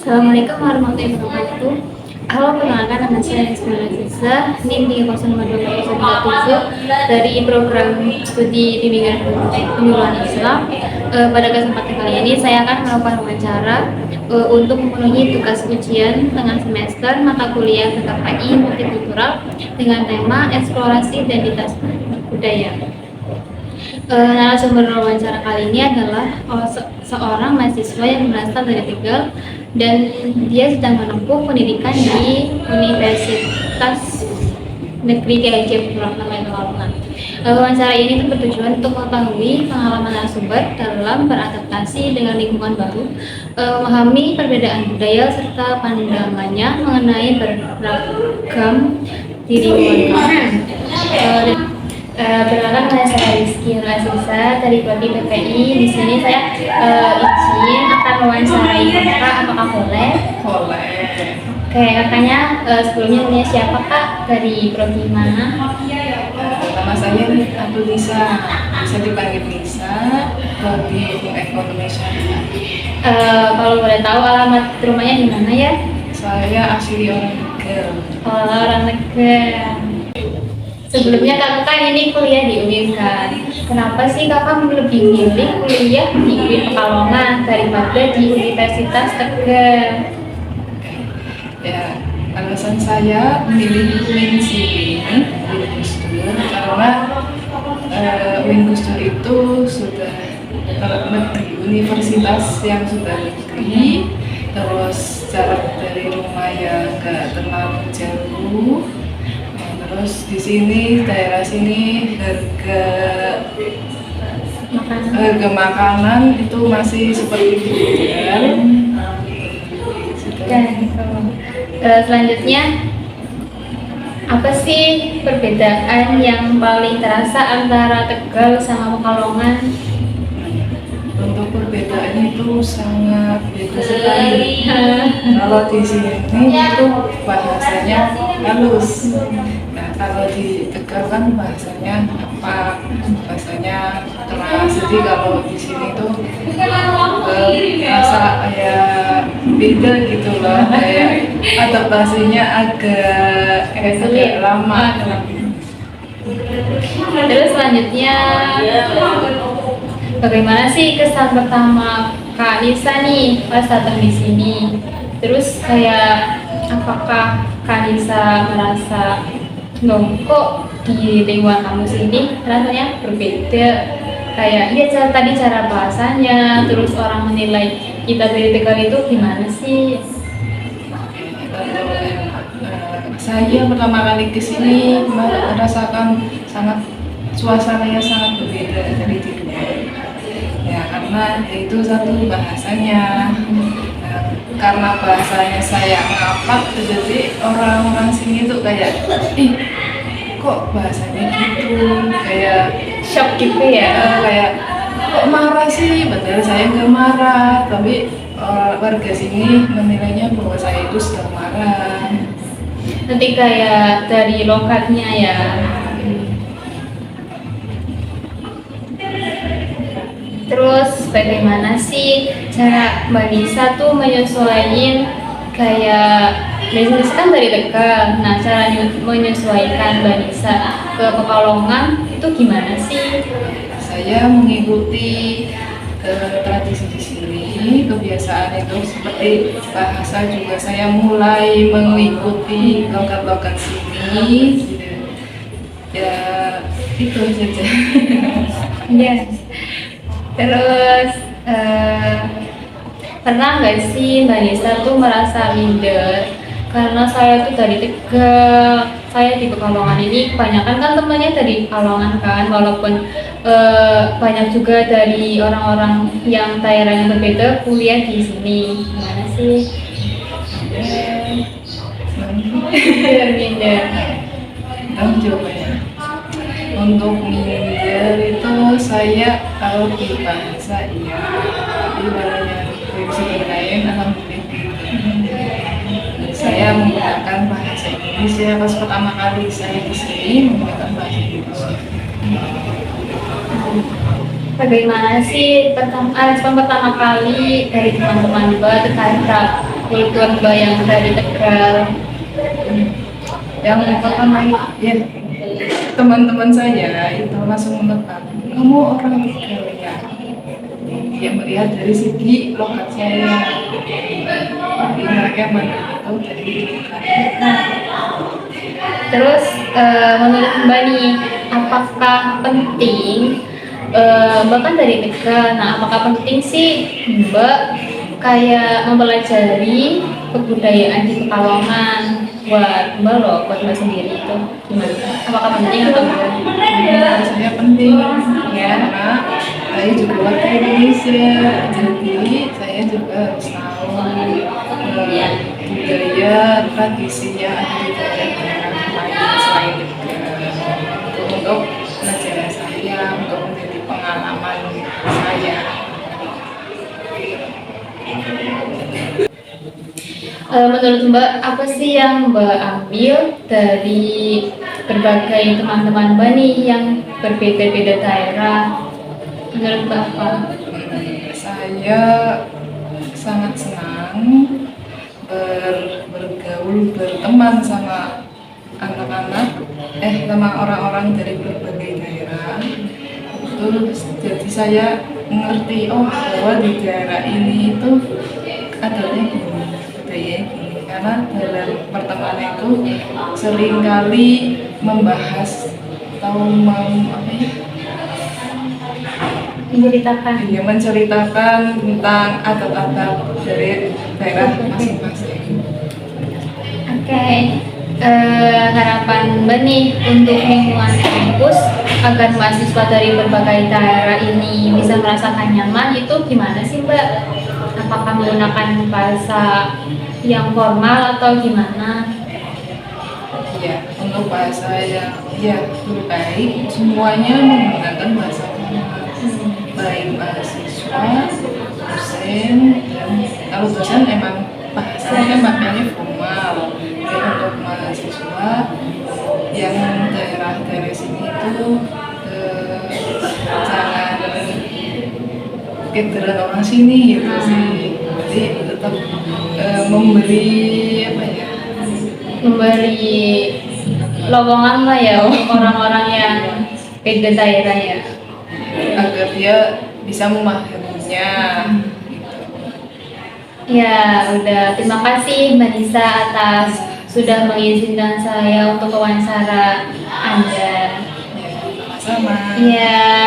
Assalamualaikum warahmatullahi wabarakatuh. Halo, perkenalkan nama saya Ismail Aziza, NIM 3024037 dari program studi bimbingan penyuluhan Islam. Pada kesempatan kali ini saya akan melakukan wawancara untuk memenuhi tugas ujian tengah semester mata kuliah PKPI Multikultural dengan tema eksplorasi identitas budaya. Narasumber wawancara kali ini adalah seorang mahasiswa yang berasal dari Tegal dan dia sedang menempuh pendidikan di Universitas Negeri KIJ Pekalongan. Wawancara ini bertujuan untuk mengetahui pengalaman narasumber dalam beradaptasi dengan lingkungan baru, memahami perbedaan budaya serta pandangannya mengenai beragam di lingkungan. Perkenalkan, saya Rizky Aziza dari Prodi PPI. Di sini saya izin akan mewawancarai kakak, apakah boleh? Boleh. Oke, kakaknya sebelumnya punya siapa kak? Dari Prodi mana? Nama saya Abdul Nisa, bisa dipanggil Nisa, Prodi Ekonomi Syariah. Kalau boleh tahu alamat rumahnya di mana ya? Saya asli orang Tegal. Orang Tegal. Sebelumnya kakak ini kuliah di UIN kan. Kenapa sih kakak lebih milih kuliah di UIN Pekalongan daripada di Universitas Tegal? Ya, alasan saya memilih UIN Gus Dur karena UIN Gus Dur itu sudah negeri, universitas yang sudah negeri, terus jarak dari rumah yang gak terlalu jauh. Terus di sini, daerah sini harga makanan itu masih seperti di Tegal. Selanjutnya, apa sih perbedaan yang paling terasa antara Tegal sama Pekalongan? Untuk perbedaannya itu sangat beda sekali. Kalau di sini itu bahasanya halus. Nah, kalau di Tegal kan bahasanya apa? Bahasanya keras. Jadi kalau di sini tuh rasa kayak beda gitu loh. Kayak adaptasinya agak lama. Terus selanjutnya, bagaimana sih kesan pertama Kak Nisa nih pas datang di sini? Terus kayak apakah Kak Nisa merasa loh kok di lingkungan kamu sini rasanya berbeda? Kayak iya tadi cara bahasanya, terus orang menilai kita dari Tegal itu gimana sih? Saya pertama kali ke sini merasakan suasananya sangat berbeda dari di luar. Ya karena itu satu bahasanya. Nah, karena bahasanya saya ngapak, jadi orang-orang sini tuh kayak, kok bahasanya gitu, kayak Shock gitu ya? kayak kok marah sih, padahal saya nggak marah, tapi warga sini menilainya bahwa saya itu sedang marah. Nanti kayak dari logatnya ya. Terus bagaimana sih cara Mbak Nisa tuh menyesuaikan kayak Mbak Nisa kan dari Tegal, nah cara menyesuaikan Mbak Nisa ke Pekalongan itu gimana sih? Saya mengikuti tradisi di sini, kebiasaan itu seperti bahasa juga saya mulai mengikuti logat-logat sini. Ya itu saja. Yes. Terus pernah nggak sih Mbak Nisa tuh merasa minder karena saya tuh dari Tegal, saya di Pekalongan ini kebanyakan kan temannya dari Pekalongan kan, walaupun banyak juga dari orang-orang yang daerahnya berbeda kuliah di sini. Gimana sih? Minder. Jawabannya untuk minder itu saya tahu di bahasa iya, tapi banyak prinsip lain alhamdulillah. Saya menggunakan bahasa Indonesia pas pertama kali saya di sini menggunakan bahasa Indonesia. Bagaimana sih respon pertama kali dari teman-teman Mbak terhadap kultur Mbak yang dari Tegal. Yang pertama ya teman-teman saya itu langsung menebak kamu orang Tegal ya. Dia melihat dari segi logat saya. Jadi mereka mengenal itu dari logat. Terus menurut Mbak nih, apakah penting Mbak kan dari Tegal, nah apakah penting sih Mbak kayak mempelajari kebudayaan di Pekalongan buat Mbak loh, buat Mbak sendiri itu gimana? Apakah penting atau enggak? Menurut saya penting ya karena saya juga warga Indonesia, jadi saya juga harus tahu budaya tradisinya ada di daerah-daerah lain selain Tegal. Itu untuk pelajaran saya, untuk menjadi pengalaman saya. Menurut Mbak, apa sih yang Mbak ambil dari berbagai teman-teman Mbak nih yang berbeda-beda daerah? Menurut Mbak apa? Saya sangat senang bergaul, berteman sama anak-anak, sama orang-orang dari berbagai daerah. Terus jadi saya mengerti bahwa di daerah ini itu adanya gini, budaya gini. Karena dalam pertemanan itu seringkali membahas atau menceritakan tentang adat-adat dari daerah masing-masing. Oke, harapan Mbak nih untuk lingkungan kampus agar mahasiswa dari berbagai daerah ini bisa merasakan nyaman itu gimana sih Mbak? Apakah menggunakan bahasa yang formal atau gimana? Ya, untuk bahasa yang lebih baik semuanya menggunakan bahasa formal. Baik mahasiswa, dosen, dan kalau dosen emang bahasanya makanya formal. Ya, untuk mahasiswa yang daerah-daerah sini itu jangan kegeran orang sini gitu sih. Jadi tetap memberi lowongan lah ya untuk orang-orang yang beda daerah ya. Agar dia bisa memahaminya. Ya, udah. Terima kasih Mbak Nisa atas sudah mengizinkan saya untuk wawancara Anda. Ya, sama-sama. Ya.